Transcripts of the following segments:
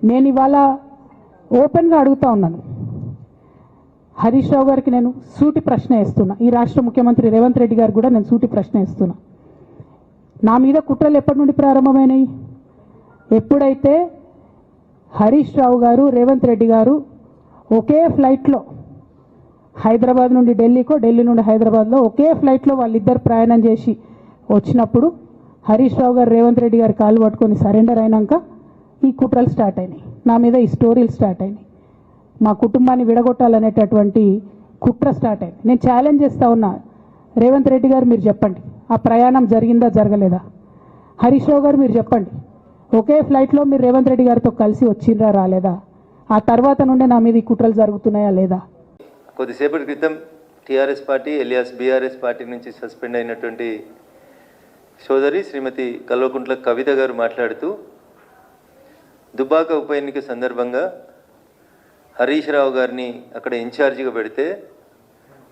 నేను ఇవాళ ఓపెన్గా అడుగుతా ఉన్నాను. హరీష్ రావు గారికి నేను సూటి ప్రశ్న వేస్తున్నా. ఈ రాష్ట్ర ముఖ్యమంత్రి రేవంత్ రెడ్డి గారు కూడా నేను సూటి ప్రశ్న వేస్తున్నా. నా మీద కుట్రలు ఎప్పటి నుండి ప్రారంభమైనాయి? ఎప్పుడైతే హరీష్ రావు గారు రేవంత్ రెడ్డి గారు ఒకే ఫ్లైట్లో హైదరాబాద్ నుండి ఢిల్లీకో, ఢిల్లీ నుండి హైదరాబాద్లో ఒకే ఫ్లైట్లో వాళ్ళిద్దరు ప్రయాణం చేసి వచ్చినప్పుడు హరీష్ రావు గారు రేవంత్ రెడ్డి గారి కాళ్ళు పట్టుకొని సరెండర్ అయినాక ఈ కుట్రలు స్టార్ట్ అయినాయి. నా మీద ఈ స్టోరీలు స్టార్ట్ అయినాయి. మా కుటుంబాన్ని విడగొట్టాలనేటటువంటి కుట్ర స్టార్ట్ అయింది. నేను ఛాలెంజ్ చేస్తా ఉన్నా, రేవంత్ రెడ్డి గారు మీరు చెప్పండి, ఆ ప్రయాణం జరిగిందా జరగలేదా? హరీష్ రావు గారు మీరు చెప్పండి, ఒకే ఫ్లైట్లో మీరు రేవంత్ రెడ్డి గారితో కలిసి వచ్చిండ్రా రాలేదా? ఆ తర్వాత నుండే నా మీద ఈ కుట్రలు జరుగుతున్నాయా లేదా? కొద్దిసేపటి క్రితం TRS party alias BRS party నుంచి సస్పెండ్ అయినటువంటి సోదరి శ్రీమతి కల్వకుంట్ల కవిత గారు మాట్లాడుతూ దుబ్బాక ఉప ఎన్నిక సందర్భంగా హరీష్ రావు గారిని అక్కడ ఇన్ఛార్జిగా పెడితే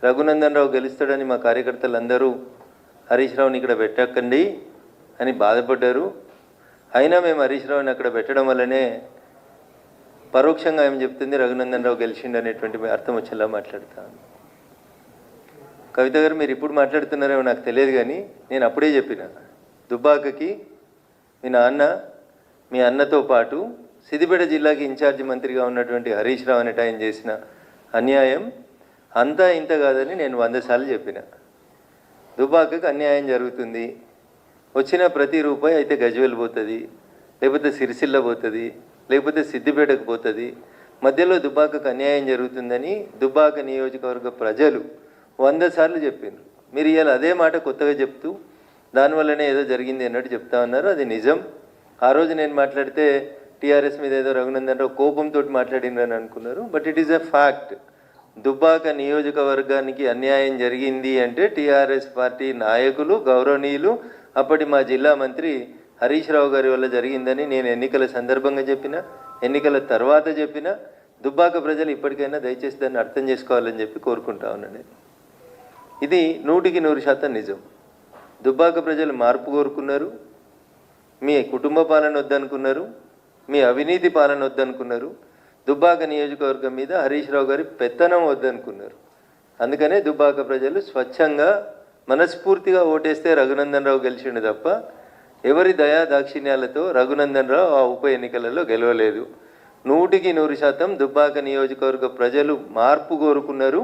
రఘునందన్ రావు గెలుస్తాడని మా కార్యకర్తలందరూ హరీష్ రావుని ఇక్కడ పెట్టకండి అని బాధపడ్డారు. అయినా మేము హరీష్ రావుని అక్కడ పెట్టడం వల్లనే పరోక్షంగా ఏం చెప్తుంది రఘునందన్ రావు గెలిచిండు అనేటువంటి అర్థం వచ్చేలా మాట్లాడతాను. కవిత గారు మీరు ఇప్పుడు మాట్లాడుతున్నారేమో నాకు తెలియదు, కానీ నేను అప్పుడే చెప్పిన, దుబ్బాకకి మీ అన్నతో పాటు సిద్దిపేట జిల్లాకి ఇన్ఛార్జి మంత్రిగా ఉన్నటువంటి హరీష్ రావు అనేట ఆయన చేసిన అన్యాయం అంతా ఇంత కాదని నేను 100 సార్లు చెప్పిన. దుబ్బాకకు అన్యాయం జరుగుతుంది, వచ్చిన ప్రతి రూపాయి అయితే గజ్వేల్ పోతుంది, లేకపోతే సిరిసిల్ల పోతుంది, లేకపోతే సిద్దిపేటకు పోతుంది. మధ్యలో దుబ్బాకకు అన్యాయం జరుగుతుందని దుబ్బాక నియోజకవర్గ ప్రజలు 100 సార్లు చెప్పిండ్రు. మీరు ఇవాళ అదే మాట కొత్తగా చెప్తూ దానివల్లనే ఏదో జరిగింది అన్నట్టు చెప్తా ఉన్నారు. అది నిజం. ఆ రోజు నేను మాట్లాడితే టీఆర్ఎస్ మీద ఏదో రఘునందన్ రావు కోపంతో మాట్లాడిండ్రని అనుకున్నారు. But it is a fact. Dubbaka నియోజకవర్గానికి అన్యాయం జరిగింది అంటే టీఆర్ఎస్ పార్టీ నాయకులు, గౌరవనీయులు, అప్పటి మా జిల్లా మంత్రి హరీష్ రావు గారి వల్ల జరిగిందని నేను ఎన్నికల సందర్భంగా చెప్పిన, ఎన్నికల తర్వాత చెప్పిన. దుబ్బాక ప్రజలు ఇప్పటికైనా దయచేసి దాన్ని అర్థం చేసుకోవాలని చెప్పి కోరుకుంటా ఉన్నాను. ఇది 100% నిజం. దుబ్బాక ప్రజలు మార్పు కోరుకున్నారు. మీ కుటుంబ పాలన వద్దనుకున్నారు, మీ అవినీతి పాలన వద్దనుకున్నారు, దుబ్బాక నియోజకవర్గం మీద హరీష్ రావు గారి పెత్తనం వద్దనుకున్నారు. అందుకనే దుబ్బాక ప్రజలు స్వచ్ఛంగా మనస్ఫూర్తిగా ఓటేస్తే రఘునందన్ రావు గెలిచిండు తప్ప ఎవరి దయా దాక్షిణ్యాలతో రఘునందన్ రావు ఆ ఉప ఎన్నికలలో గెలవలేదు. 100% దుబ్బాక నియోజకవర్గ ప్రజలు మార్పు కోరుకున్నారు.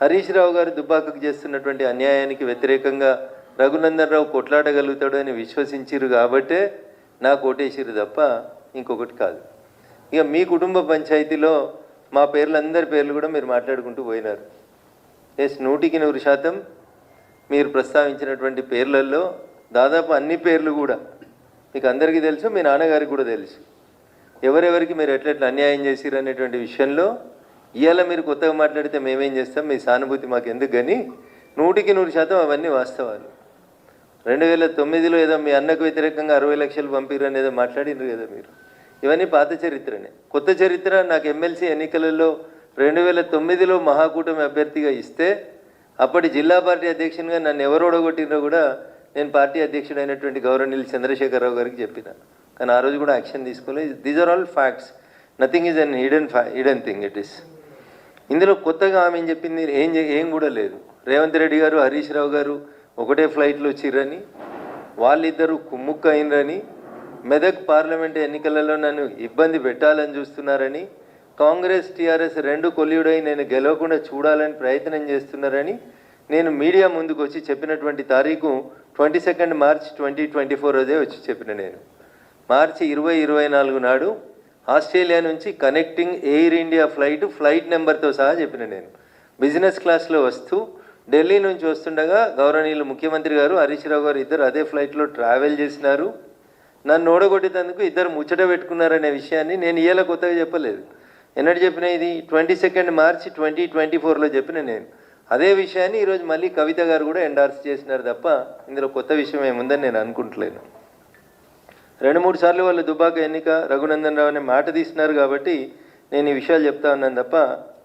హరీష్ రావు గారు దుబ్బాకకు చేస్తున్నటువంటి అన్యాయానికి వ్యతిరేకంగా రఘునందన్ రావు కొట్లాడగలుగుతాడు అని విశ్వసించారు కాబట్టే నాకు ఓటేసిరు తప్ప ఇంకొకటి కాదు. ఇక మీ కుటుంబ పంచాయతీలో మా పేర్లందరి పేర్లు కూడా మీరు మాట్లాడుకుంటూ పోయినారు. 100% మీరు ప్రస్తావించినటువంటి పేర్లలో దాదాపు అన్ని పేర్లు కూడా మీకు అందరికీ తెలుసు, మీ నాన్నగారికి కూడా తెలుసు. ఎవరెవరికి మీరు ఎట్లెట్లా అన్యాయం చేసిరు అనేటువంటి విషయంలో ఇవాళ మీరు కొత్తగా మాట్లాడితే మేమేం చేస్తాం, మీ సానుభూతి మాకు ఎందుకు, కానీ 100% అవన్నీ వాస్తవాలు. 2009లో ఏదో మీ అన్నకు వ్యతిరేకంగా 60 లక్షలు పంపిరని ఏదో మాట్లాడినారు కదా మీరు. ఇవన్నీ పాత చరిత్రనే. కొత్త చరిత్ర నాకు ఎమ్మెల్సీ ఎన్నికలలో 2009లో మహాకూటమి అభ్యర్థిగా ఇస్తే అప్పటి జిల్లా పార్టీ అధ్యక్షునిగా నన్ను ఎవరు ఓడగొట్టినో కూడా నేను పార్టీ అధ్యక్షుడైనటువంటి గౌరవనీయులు చంద్రశేఖరరావు గారికి చెప్పిన. కానీ ఆ రోజు కూడా యాక్షన్ తీసుకోలేదు. These are all facts. Nothing is an hidden thing. It is. ఇందులో కొత్తగా ఆమె చెప్పింది ఏం కూడా లేదు. రేవంత్ రెడ్డి గారు, హరీష్ రావు గారు ఒకటే ఫ్లైట్లో వచ్చిర్రని, వాళ్ళిద్దరూ కుమ్ముక్క అయినరని, మెదక్ పార్లమెంట్ ఎన్నికలలో నన్ను ఇబ్బంది పెట్టాలని చూస్తున్నారని, కాంగ్రెస్ టీఆర్ఎస్ 2 కొల్లుడై నేను గెలవకుండా చూడాలని ప్రయత్నం చేస్తున్నారని నేను మీడియా ముందుకు వచ్చి చెప్పినటువంటి తారీఖు 22 మార్చ్ 2024 రోజే వచ్చి చెప్పిన. నేను మార్చి 2024 నాడు ఆస్ట్రేలియా నుంచి కనెక్టింగ్ ఎయిర్ ఇండియా ఫ్లైట్ నెంబర్తో సహా చెప్పిన. నేను బిజినెస్ క్లాస్లో వస్తూ ఢిల్లీ నుంచి వస్తుండగా గౌరవనీయులు ముఖ్యమంత్రి గారు, హరీష్ రావు గారు ఇద్దరు అదే ఫ్లైట్లో ట్రావెల్ చేసినారు. నన్ను ఓడగొట్టేందుకు ఇద్దరు ముచ్చట పెట్టుకున్నారనే విషయాన్ని నేను ఇవాళ కొత్తగా చెప్పలేదు. ఎన్నటి చెప్పిన, ఇది 22 మార్చి 2024లో చెప్పిన. నేను అదే విషయాన్ని ఈరోజు మళ్ళీ కవిత గారు కూడా ఎండార్స్ చేసినారు తప్ప ఇందులో కొత్త విషయం ఏముందని నేను అనుకుంటలేను. 2-3 సార్లు వాళ్ళు దుబ్బాక ఎన్నిక రఘునందన్ రావు అనే మాట తీసినారు కాబట్టి నేను ఈ విషయాలు చెప్తా ఉన్నాను తప్ప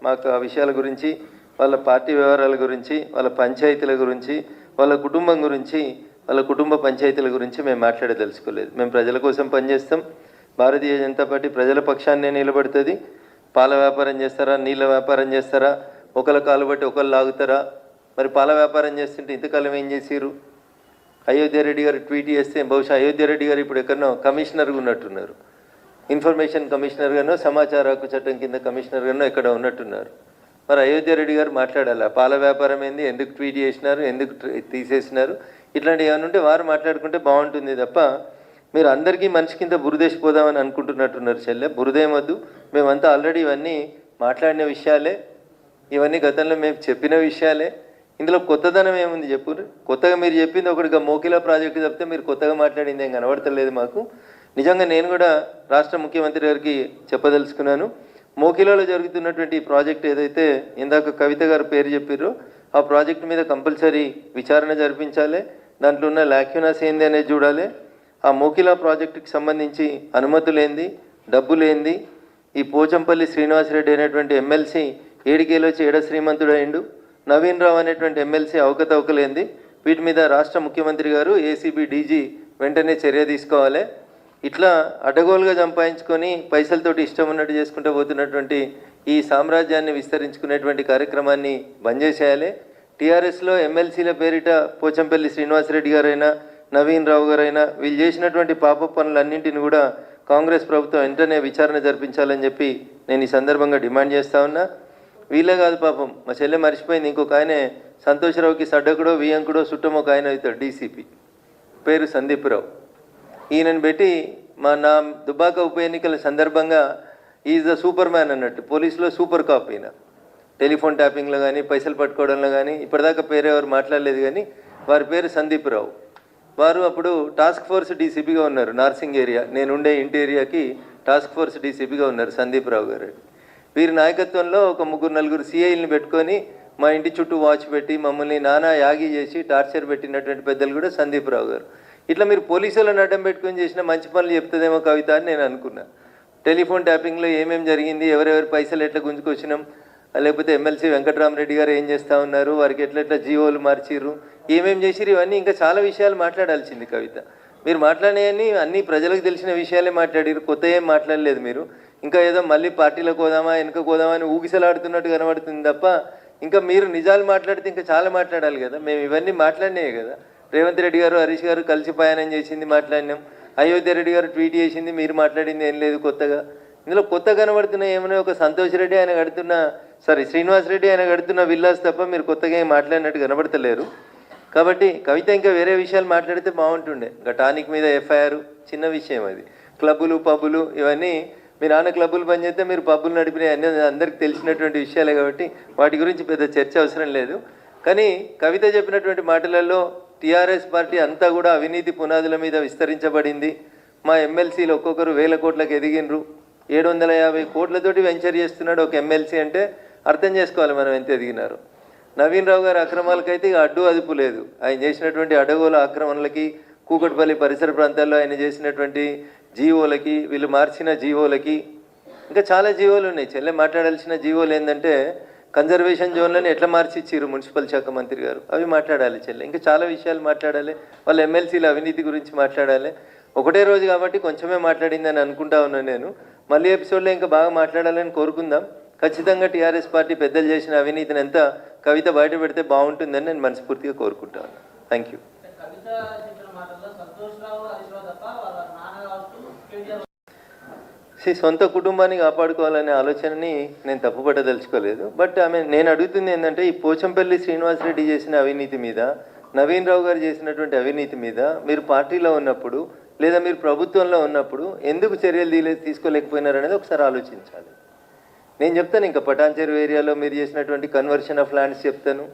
మాకు ఆ విషయాల గురించి, వాళ్ళ పార్టీ వ్యవహారాల గురించి, వాళ్ళ పంచాయతీల గురించి, వాళ్ళ కుటుంబం గురించి, వాళ్ళ కుటుంబ పంచాయతీల గురించి మేము మాట్లాడదలుచుకోలేదు. మేము ప్రజల కోసం పనిచేస్తాం. భారతీయ జనతా పార్టీ ప్రజల పక్షాన్నే నిలబడుతుంది. పాల వ్యాపారం చేస్తారా, నీళ్ళ వ్యాపారం చేస్తారా, ఒకళ్ళ కాలు బట్టి ఒకళ్ళు లాగుతారా? మరి పాల వ్యాపారం చేస్తుంటే ఇంతకాలం ఏం చేసిరు? అయోధ్య రెడ్డి గారు ట్వీట్ చేస్తే బహుశా అయోధ్య రెడ్డి గారు ఇప్పుడు ఎక్కడనో కమిషనర్గా ఉన్నట్టున్నారు. ఇన్ఫర్మేషన్ కమిషనర్గానో సమాచార హక్కు చట్టం కింద కమిషనర్గానో ఎక్కడ ఉన్నట్టున్నారు. మరి అయోధ్య రెడ్డి గారు మాట్లాడాలి, పాల వ్యాపారం ఏంది, ఎందుకు ట్వీట్ చేసినారు, ఎందుకు తీసేసినారు, ఇట్లాంటివి ఏమైనా ఉంటే వారు మాట్లాడుకుంటే బాగుంటుంది తప్ప మీరు అందరికీ మనిషి కింద బురదేసిపోదామని అనుకుంటున్నట్టున్నారు. చెల్లె బురదేమొద్దు, మేమంతా ఆల్రెడీ ఇవన్నీ మాట్లాడిన విషయాలే, ఇవన్నీ గతంలో మేము చెప్పిన విషయాలే. ఇందులో కొత్తదనం ఏముంది చెప్పు? కొత్తగా మీరు చెప్పింది ఒకటిగా మోకిలా ప్రాజెక్టు చెప్తే మీరు కొత్తగా మాట్లాడింది ఏం కనబడతలేదు మాకు. నిజంగా నేను కూడా రాష్ట్ర ముఖ్యమంత్రి గారికి చెప్పదలుచుకున్నాను, మోకిలాలో జరుగుతున్నటువంటి ప్రాజెక్ట్ ఏదైతే ఇందాక కవిత గారు పేరు చెప్పారో ఆ ప్రాజెక్టు మీద కంపల్సరీ విచారణ జరిపించాలి. దాంట్లో ఉన్న లాక్యునాస్ ఏంది అనేది చూడాలి. ఆ మోకిలా ప్రాజెక్టుకి సంబంధించి అనుమతులేంది, డబ్బులేంది, ఈ పోచంపల్లి శ్రీనివాసరెడ్డి అనేటువంటి ఎమ్మెల్సీ ఏడికేలో ఏడ శ్రీమంతుడైండు, నవీన్ రావు అనేటువంటి ఎమ్మెల్సీ అవకతవకలేంది, వీటి మీద రాష్ట్ర ముఖ్యమంత్రి గారు ఏసీబీ డీజీ వెంటనే చర్య తీసుకోవాలి. ఇట్లా అడ్డగోలుగా సంపాదించుకొని పైసలతోటి ఇష్టం ఉన్నట్టు చేసుకుంటూ పోతున్నటువంటి ఈ సామ్రాజ్యాన్ని విస్తరించుకునేటువంటి కార్యక్రమాన్ని బంద్ చేసేయాలి. టీఆర్ఎస్లో ఎమ్మెల్సీల పేరిట పోచంపల్లి శ్రీనివాసరెడ్డి గారైనా నవీన్ రావు గారైనా వీళ్ళు చేసినటువంటి పాప పనులన్నింటిని కూడా కాంగ్రెస్ ప్రభుత్వం వెంటనే విచారణ జరిపించాలని చెప్పి నేను ఈ సందర్భంగా డిమాండ్ చేస్తా ఉన్నా. వీళ్ళే కాదు పాపం, మా చెల్లె మర్చిపోయింది, ఇంకొక ఆయనే సంతోషరావుకి సడ్డకుడో వియంకుడో చుట్టమో ఒక ఆయన అవుతాడు, డీసీపీ పేరు సందీప్ రావు. ఈయనను పెట్టి నా దుబ్బాక ఉప ఎన్నికల సందర్భంగా ఈజ్ ద సూపర్ మ్యాన్ అన్నట్టు, పోలీసులో సూపర్ కాప్ ఈయన. టెలిఫోన్ ట్యాపింగ్లో కానీ పైసలు పట్టుకోవడంలో కానీ ఇప్పటిదాకా పేరు ఎవరు మాట్లాడలేదు, కానీ వారి పేరు సందీప్ రావు. వారు అప్పుడు టాస్క్ ఫోర్స్ డీసీపీగా ఉన్నారు. నార్సింగ్ ఏరియా, నేనుండే ఇంటి ఏరియాకి టాస్క్ ఫోర్స్ డీసీపీగా ఉన్నారు సందీప్ రావు గారు. వీరి నాయకత్వంలో ఒక 3-4 సిఐల్ని పెట్టుకొని మా ఇంటి చుట్టూ వాచ్ పెట్టి మమ్మల్ని నానా యాగి చేసి టార్చర్ పెట్టినటువంటి పెద్దలు కూడా సందీప్ రావు గారు. ఇట్లా మీరు పోలీసులను అడ్డం పెట్టుకొని చేసిన మంచి పనులు చెప్తుందేమో కవిత అని నేను అనుకున్నా. టెలిఫోన్ ట్యాపింగ్లో ఏమేమి జరిగింది, ఎవరెవరి పైసలు ఎట్లా గుంజుకొచ్చినాం, లేకపోతే ఎమ్మెల్సీ వెంకటరామరెడ్డి గారు ఏం చేస్తూ ఉన్నారు, వారికి ఎట్లెట్లా జీవోలు మార్చిర్రు, ఏమేమి చేసిరు, ఇవన్నీ ఇంకా చాలా విషయాలు మాట్లాడాల్సింది కవిత. మీరు మాట్లాడేవన్నీ అన్నీ ప్రజలకు తెలిసిన విషయాలే మాట్లాడారు, కొత్త ఏం మాట్లాడలేదు మీరు. ఇంకా ఏదో మళ్ళీ పార్టీలకు పోదామా వెనుక పోదామా అని ఊగిసలాడుతున్నట్టు కనబడుతుంది తప్ప ఇంకా మీరు నిజాలు మాట్లాడితే ఇంకా చాలా మాట్లాడాలి కదా. మేము ఇవన్నీ మాట్లాడినాయి కదా. రేవంత్ రెడ్డి గారు హరీష్ గారు కలిసి ప్రయాణం చేసింది మాట్లాడినాం, అయోధ్య రెడ్డి గారు ట్వీట్ చేసింది, మీరు మాట్లాడింది ఏం లేదు కొత్తగా. ఇందులో కొత్త కనబడుతున్న ఏమైనా ఒక సంతోష్ రెడ్డి ఆయన కడుతున్న శ్రీనివాస్ రెడ్డి ఆయన కడుతున్న విల్లాస్ తప్ప మీరు కొత్తగా ఏం మాట్లాడినట్టు కనబడతలేరు. కాబట్టి కవిత ఇంకా వేరే విషయాలు మాట్లాడితే బాగుంటుండే. ఇంకా టానిక్ మీద ఎఫ్ఐఆర్ చిన్న విషయం, అది క్లబ్బులు పబ్బులు ఇవన్నీ మీ నాన్న క్లబ్బులు బంద్ చేస్తే మీరు పబ్బులు నడిపినాయి అన్నీ అందరికీ తెలిసినటువంటి విషయాలే కాబట్టి వాటి గురించి పెద్ద చర్చ అవసరం లేదు. కానీ కవిత చెప్పినటువంటి మాటలలో టీఆర్ఎస్ పార్టీ అంతా కూడా అవినీతి పునాదుల మీద విస్తరించబడింది. మా ఎమ్మెల్సీలు ఒక్కొక్కరు 1000 కోట్లకు ఎదిగినరు, 750 కోట్లతోటి వెంచర్ చేస్తున్నాడు ఒక ఎమ్మెల్సీ అంటే అర్థం చేసుకోవాలి మనం ఎంత ఎదిగినారు. నవీన్ రావు గారి అక్రమాలకైతే ఇక అడ్డు అదుపు లేదు. ఆయన చేసినటువంటి అడగోల ఆక్రమణలకి, కూకట్పల్లి పరిసర ప్రాంతాల్లో ఆయన చేసినటువంటి జీవోలకి, వీళ్ళు మార్చిన జీవోలకి, ఇంకా చాలా జీవోలు ఉన్నాయి. చెల్లె మాట్లాడాల్సిన జీవోలు ఏంటంటే కన్జర్వేషన్ జోన్లను ఎట్లా మార్చి ఇచ్చిర్రు మున్సిపల్ శాఖ మంత్రి గారు, అవి మాట్లాడాలి చెల్లె. ఇంకా చాలా విషయాలు మాట్లాడాలి, వాళ్ళ ఎమ్మెల్సీల అవినీతి గురించి మాట్లాడాలి. ఒకటే రోజు కాబట్టి కొంచెమే మాట్లాడిందని అనుకుంటా ఉన్నాను నేను. మళ్ళీ ఎపిసోడ్లో ఇంకా బాగా మాట్లాడాలని కోరుకుందాం. ఖచ్చితంగా టీఆర్ఎస్ పార్టీ పెద్దలు చేసిన అవినీతిని ఎంత కవిత బయట పెడితే బాగుంటుందని నేను మనస్ఫూర్తిగా కోరుకుంటాను. Thank you. సొంత కుటుంబాన్ని కాపాడుకోవాలనే ఆలోచనని నేను తప్పుపట్టదలుచుకోలేదు. బట్ నేను అడుగుతుంది ఏంటంటే ఈ పోచంపల్లి శ్రీనివాసరెడ్డి చేసిన అవినీతి మీద, నవీన్ రావు గారు చేసినటువంటి అవినీతి మీద మీరు పార్టీలో ఉన్నప్పుడు లేదా మీరు ప్రభుత్వంలో ఉన్నప్పుడు ఎందుకు చర్యలు తీసుకోలేకపోయినారనేది ఒకసారి ఆలోచించాలి. నేను చెప్తాను, ఇంకా పటాన్చెరు ఏరియాలో మీరు చేసినటువంటి కన్వర్షన్ ఆఫ్ ల్యాండ్స్ చెప్తాను,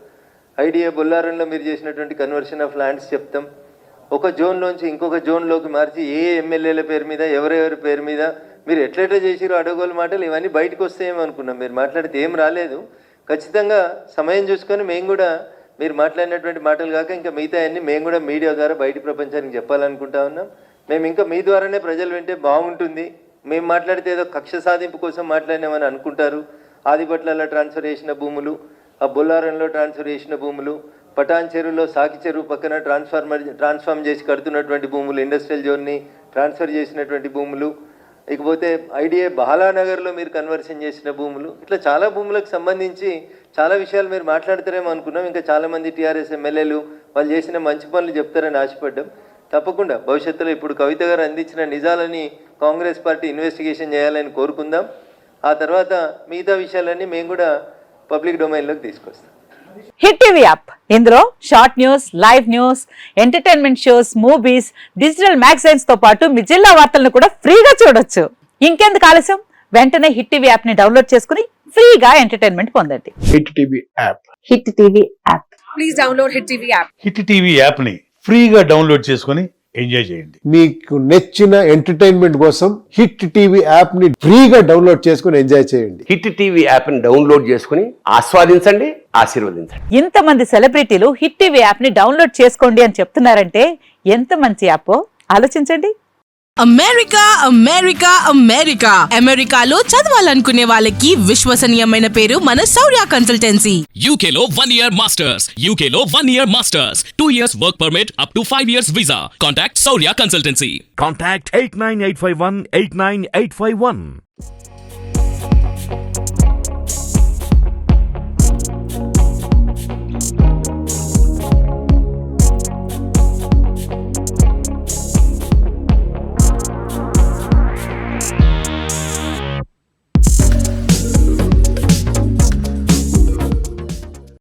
ఐడియా బొల్లారంలో మీరు చేసినటువంటి కన్వర్షన్ ఆఫ్ ల్యాండ్స్ చెప్తాం. ఒక జోన్లోంచి ఇంకొక జోన్లోకి మార్చి ఏ ఎమ్మెల్యేల పేరు మీద ఎవరెవరి పేరు మీద మీరు ఎట్లెట్లా చేసిరో అడగోలు మాటలు ఇవన్నీ బయటకు వస్తాయేమో అనుకున్నాం. మీరు మాట్లాడితే ఏం రాలేదు. ఖచ్చితంగా సమయం చూసుకొని మేము కూడా మీరు మాట్లాడినటువంటి మాటలు కాక ఇంకా మిగతా అన్నీ మేము కూడా మీడియా ద్వారా బయట ప్రపంచానికి చెప్పాలనుకుంటా ఉన్నాం. మేము ఇంకా మీ ద్వారానే ప్రజలు వింటే బాగుంటుంది. మేము మాట్లాడితే ఏదో కక్ష సాధింపు కోసం మాట్లాడినామని అనుకుంటారు. ఆదిపట్లలో ట్రాన్స్ఫర్ చేసిన భూములు, ఆ బొల్లారంలో ట్రాన్స్ఫర్ చేసిన భూములు, పటాన్ చెరువులో సాకి చెరువు పక్కన ట్రాన్స్ఫార్మ్ చేసి కడుతున్నటువంటి భూములు, ఇండస్ట్రియల్ జోన్ని ట్రాన్స్ఫర్ చేసినటువంటి భూములు, ఇకపోతే ఐడిఏ బహలానగర్లో మీరు కన్వర్షన్ చేసిన భూములు, ఇట్లా చాలా భూములకు సంబంధించి చాలా విషయాలు మీరు మాట్లాడతారేమో అనుకున్నాం. ఇంకా చాలామంది టీఆర్ఎస్ ఎమ్మెల్యేలు వాళ్ళు చేసిన మంచి పనులు చెప్తారని ఆశపడ్డాం. తప్పకుండా భవిష్యత్తులో ఇప్పుడు కవిత గారు అందించిన నిజాలని కాంగ్రెస్ పార్టీ ఇన్వెస్టిగేషన్ చేయాలని కోరుకుందాం. ఆ తర్వాత మిగతా విషయాలన్నీ మేము కూడా పబ్లిక్ డొమైన్లోకి తీసుకొస్తాం. హిట్ టీవీ యాప్, ఇందులో short news, live news, entertainment shows, movies, digital magazines తో పాటు మీ జిల్లా వార్తలను కూడా ఫ్రీగా చూడొచ్చు. ఇంకెందుకు ఆలస్యం, వెంటనే హిట్ టీవీ యాప్ ని డౌన్లోడ్ చేసుకుని ఫ్రీగా ఎంటర్టైన్మెంట్ పొందండి. Hit TV app. Hit TV app. Please download hit TV app. Hit TV app ని ఫ్రీగా డౌన్లోడ్ చేసుకుని ఎంజాయ్ చేయండి. మీకు నచ్చిన ఎంటర్టైన్మెంట్ కోసం హిట్ టీవీ యాప్ ని ఫ్రీగా డౌన్లోడ్ చేసుకుని ఎంజాయ్ చేయండి. హిట్ టీవీ యాప్ ని డౌన్లోడ్ చేసుకుని ఆస్వాదించండి, ఆశీర్వదించండి. ఇంతమంది సెలబ్రిటీలు హిట్ టీవీ యాప్ ని డౌన్లోడ్ చేసుకోండి అని చెప్తున్నారంటే ఎంత మంచి యాప్ ఆలోచించండి. అమెరికా అమెరికా అమెరికా అమెరికాలో చదవాలనుకునే వాళ్ళకి విశ్వసనీయమైన పేరు మన శౌర్య కన్సల్టెన్సీ. UK లో 1 year masters. UK లో 1 year masters. 2 years work permit up to 5 years visa. Contact Saurya Consultancy. Contact 89851 89851.